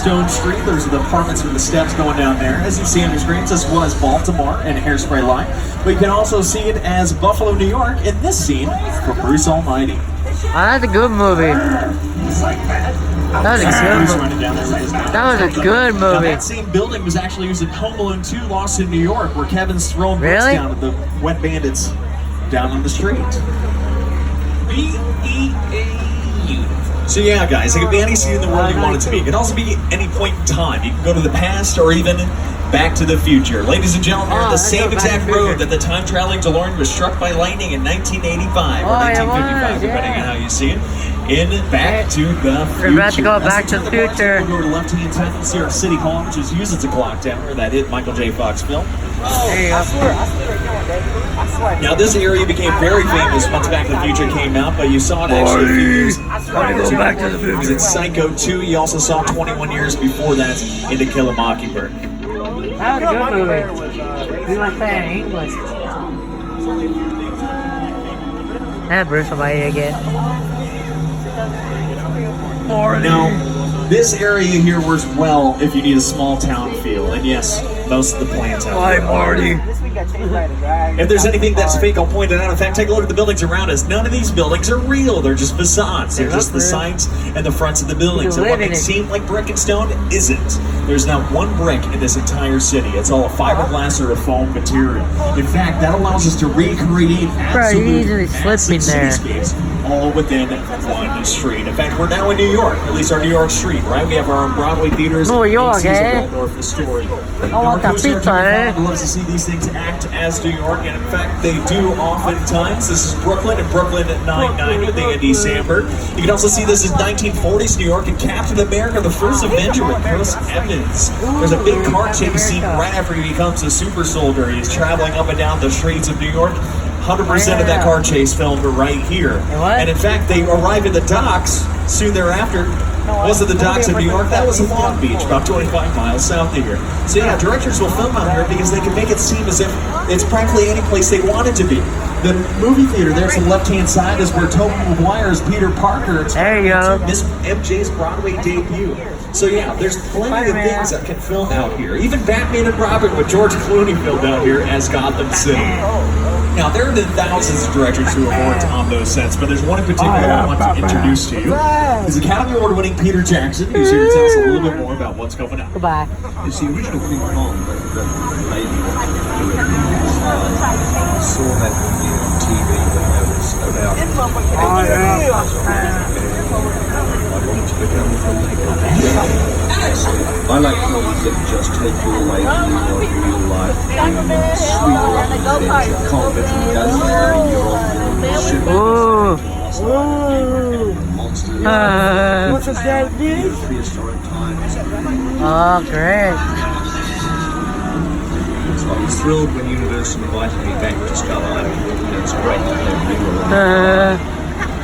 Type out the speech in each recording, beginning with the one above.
Stone Street. Those are the apartments with the steps going down there. As you see on your screens, this was Baltimore and Hairspray Line. But you can also see it as Buffalo, New York in this scene for Bruce Almighty. Oh, that's a good movie. That was a good movie. Now, that same building was actually used in Home Alone 2 Lost in New York, where Kevin's throwing bricks down at the wet bandits down on the street. B-E-A-U. So yeah, guys, it could be any scene in the world you want it to be. It could also be any point in time. You can go to the past or even Back to the Future. Ladies and gentlemen, we're on the same exact road that the time-traveling DeLorean was struck by lightning in 1985 or 1955, depending on how you see it. In Back to the Future. We're about to go Back to the Future. We'll go to left-hand side and see our City Hall, which is used as a clock tower. That hit Michael J. Fox film. There you go. Now, this area became very famous once Back to the Future came out, but you saw it actually a few years prior to Back to the Future. It was in Psycho 2. You also saw 21 years before that in To Kill a Mockingbird. That was a good movie. We went there in English. And Bruce Almighty again. Now, this area here works well if you need a small town feel, and yes, most of the plants out there. Marty. If there's anything that's fake, I'll point it out. In fact, take a look at the buildings around us. None of these buildings are real. They're just facades. They're just the sides and the fronts of the buildings. And what can seem like brick and stone isn't. There's not one brick in this entire city. It's all a fiberglass or a foam material. In fact, that allows us to recreate absolute cityscapes all within one street. In fact, we're now in New York, at least our New York street, right? We have our own Broadway theaters. New York, eh? North of Story. I want that pizza, eh? Loves to see these things act as New York, and in fact, they do oftentimes. This is Brooklyn and Brooklyn at 9/9 with Andy Samberg. You can also see this is 1940s New York and Captain America: The First Avenger with Chris Evans. There's a big car chase scene right after he becomes a super soldier. He's traveling up and down the streets of New York. 100% of that car chase filmed right here. And in fact, they arrived at the docks soon thereafter. Wasn't the docks of New York? That was Long Beach, about 25 miles south of here. So yeah, directors will film out here because they can make it seem as if it's practically any place they want it to be. The movie theater there to the left-hand side is where Tobey Maguire's Peter Parker experienced Miss MJ's Broadway debut. So yeah, there's plenty of things that can film out here. Even Batman and Robin with George Clooney filmed out here as Gotham City. Now, there have been thousands of directors who have worked on those sets, but there's one in particular I want to introduce to you. It's Academy Award-winning Peter Jackson, who's here to tell us a little bit more about what's coming up. Goodbye. It's the original King Kong that maybe wanted to do it. I saw that movie on TV when it was about I want to become a filmmaker. I like films that just take you away from your real life and sweet adventure, combat and gunslinger, you're on monsters. What's a great news? Prehistoric times. Oh, great. So I was thrilled when Universal invited me back to Skull Island. It's great to have you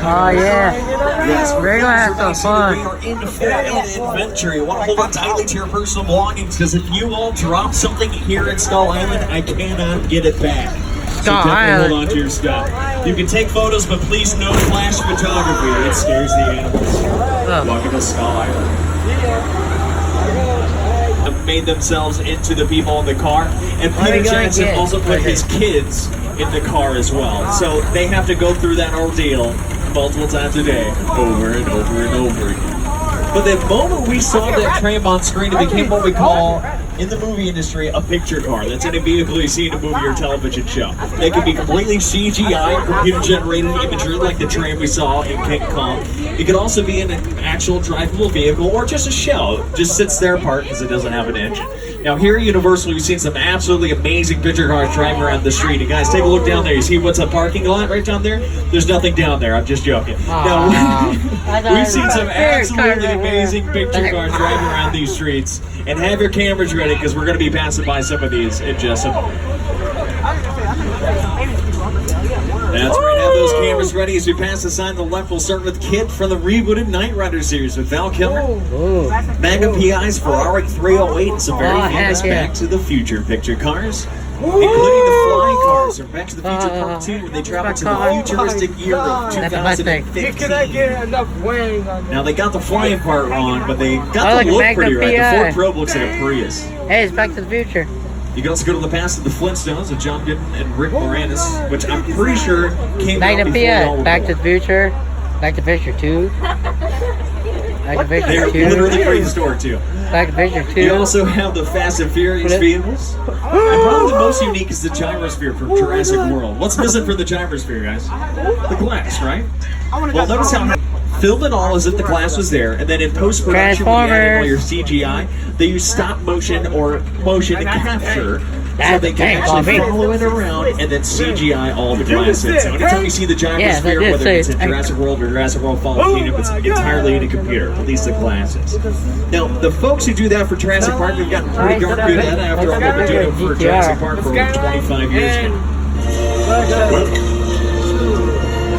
Oh yeah. Yes, we're gonna have some fun. We are in for an adventure. You want to hold it tightly to your personal belongings, because if you all drop something here at Skull Island, I cannot get it back. So definitely hold on to your stuff. You can take photos, but please no flash photography. It scares the animals. Welcome to Skull Island. Made themselves into the people in the car, and Peter Jackson also put his kids in the car as well. So they have to go through that ordeal multiple times a day, over and over and over again. But the moment we saw that tram on screen, it became what we call, in the movie industry, a picture car. That's in a vehicle you see in a movie or television show. They can be completely CGI, computer-generated imagery like the tram we saw in King Kong. It could also be in an actual drivable vehicle or just a shell. It just sits there apart because it doesn't have an engine. Now here at Universal, you've seen some absolutely amazing picture cars driving around the street. And guys, take a look down there. You see what's a parking lot right down there? There's nothing down there. I'm just joking. Now, we've seen some absolutely amazing picture cars driving around these streets. And have your cameras ready, because we're going to be passing by some of these in just a moment. That's right, have those cameras ready as we pass the sign on the left. We'll start with Kid from the rebooted Knight Rider series with Val Kilmer. Magnum PI's Ferrari 308 and some very famous Back to the Future picture cars. including the flying cars from Back to the Future Part 2, when they travel to the futuristic year of That's a Mustang. 2015. Now, they got the flying part wrong, but they got like the look Magnum pretty right. The PI. Ford Probe looks like a Prius. Hey, it's Back to the Future. You can also go to the past of the Flintstones with John Gooden and Rick Moranis, which I'm pretty sure came out Magnum before y'all PI. were Back to born. the Future. Back to the Future 2. Back to the They're Future 2. literally prehistoric too. Back to the Future 2. You also have the Fast and Furious vehicles. And probably the most unique is the gyrosphere from Jurassic World. What's missing for the gyrosphere, guys? The glass, right? Well, notice how filmed and all as if the glass was there, and then in post-production, when you add in all your CGI, they use stop motion or motion capture so they can actually follow it around and then CGI all the glass in. So anytime you see the gyrosphere, whether it's in Jurassic World or Jurassic World Fallen Kingdom, it's entirely in a computer, at least the glasses. Now, the folks who do that for Jurassic Park, they've gotten pretty darn good at it. After all, they've been doing it for Jurassic Park for over 25 years now.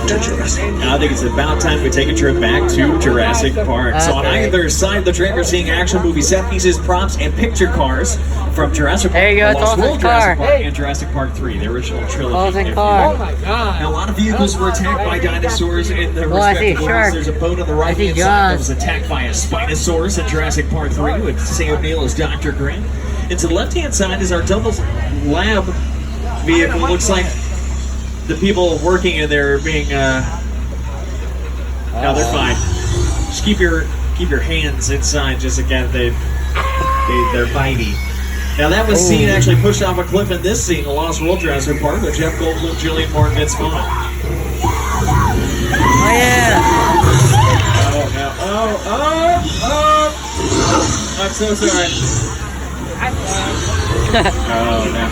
I think it's about time we take a trip back to Jurassic Park. So on either side of the track, we're seeing action movie set pieces, props, and picture cars from Jurassic Park, There you go, it's Lost World, Olsen's car. Jurassic Park, and Jurassic Park 3, the original trilogy. Olsen's if you car. will. Now, a lot of vehicles were attacked by dinosaurs in the Oh, I see a respective shark. ones. There's a boat on the right I see hand side that Jaws. was attacked by a Spinosaurus in Jurassic Park 3 with Sam Neill as Dr. Grant. And to the left-hand side is our double lab vehicle. Looks like the people working in there are being no, they're fine. Just keep your hands inside. Just again, they're bitey. Now that was seen actually pushed off a cliff in this scene, the Lost World Jurassic Park, with Jeff Goldblum, Julian Moore, and Vince Vaughn. Oh, yeah. Oh! I'm so sorry. Oh no!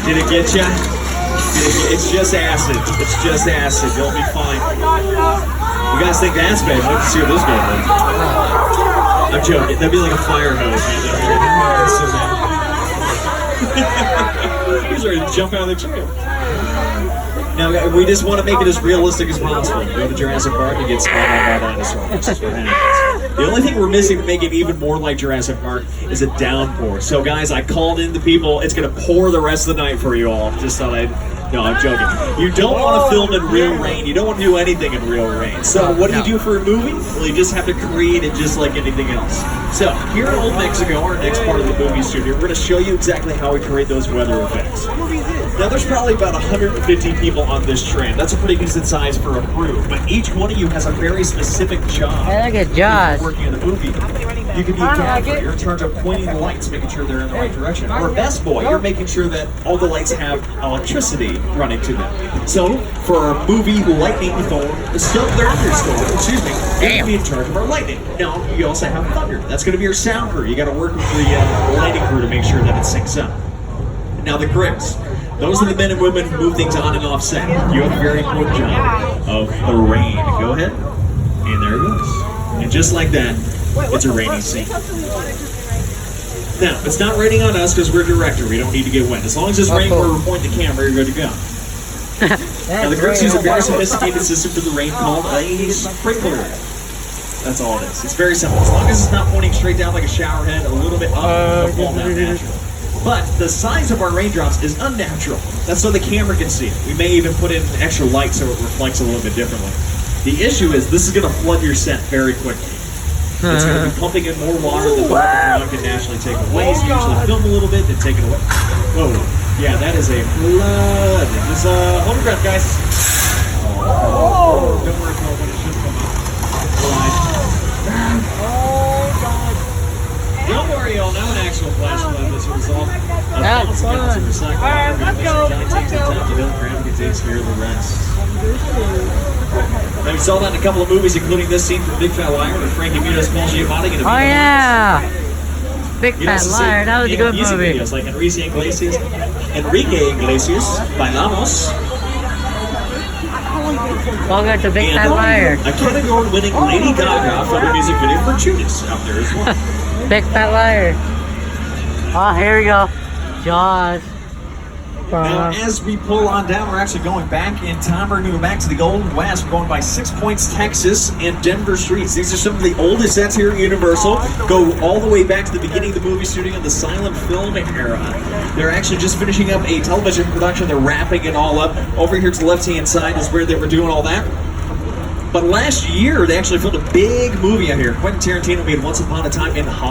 Did it get you? It's just acid. It's just acid. You'll be fine. You guys think that's bad? Let's see what this goes like. I'm joking. That'd be like a fire hose. He's ready to jump out of the tree. Now, we just want to make it as realistic as possible. Go to Jurassic Park and get spun on by dinosaurs. This is what happens. The only thing we're missing to make it even more like Jurassic Park is a downpour. So, guys, I called in the people. It's going to pour the rest of the night for you all. Just thought I'd... No, I'm joking. You don't want to film in real rain. You don't want to do anything in real rain. So what do you do for a movie? Well, you just have to create it just like anything else. So here in Old Mexico, our next part of the movie studio, we're going to show you exactly how we create those weather effects. Now, there's probably about 150 people on this train. That's a pretty decent size for a crew. But each one of you has a very specific job. Hey, look at Jaws. Working in the movie. You can be a gaffer. You're in charge of pointing the lights, making sure they're in the right direction. Or a best boy, you're making sure that all the lights have electricity running to them. So, for our movie lightning thunderstorm, excuse me, you're going to be in charge of our lightning. Now, you also have thunder. That's going to be your sound crew. You got to work with the lighting crew to make sure that it syncs up. Now, the grips. Those are the men and women who move things on and off set. You have a very important job of the rain. Go ahead. And there it goes. And just like that, it's a rainy scene. Now, it's not raining on us because we're a director. We don't need to get wet. As long as it's raining where we're pointing the camera, you're good to go. Now, the grips use a very sophisticated system for the rain called a sprinkler. That's all it is. It's very simple. As long as it's not pointing straight down like a shower head, a little bit up, it'll fall down naturally. But the size of our raindrops is unnatural. That's so the camera can see it. We may even put in extra light so it reflects a little bit differently. The issue is this is going to flood your set very quickly. It's going to be pumping in more water than what the ground can naturally take away. So you usually film a little bit and take it away. Whoa. Yeah, that is a flood. Just hold your breath, guys. Oh. Don't worry, Paul, but it should come out. Don't worry, y'all. Now an actual flash flood is a result of consequences of recycling. Alright, let's go. Time to build ground contains spare the rest. Now we saw that in a couple of movies, including this scene from Big Fat Liar with Frankie Muniz, Paul Giamatti, and Oh, yeah. Big you Fat Liar. That was a good music movie. videos like Enrique Iglesias, Bailamos, Welcome to Big Fat and Liar. a Academy Award-winning Lady Gaga for the music video for Judas out there as well. Big Fat Liar. Oh, here we go. Jaws. Now, as we pull on down, we're actually going back in time. We're going back to the Golden West. We're going by 6 Points, Texas, and Denver streets. These are some of the oldest sets here at Universal. Go all the way back to the beginning of the movie shooting of the silent film era. They're actually just finishing up a television production. They're wrapping it all up. Over here to the left-hand side is where they were doing all that. But last year, they actually filmed a big movie out here. Quentin Tarantino made Once Upon a Time in Hollywood.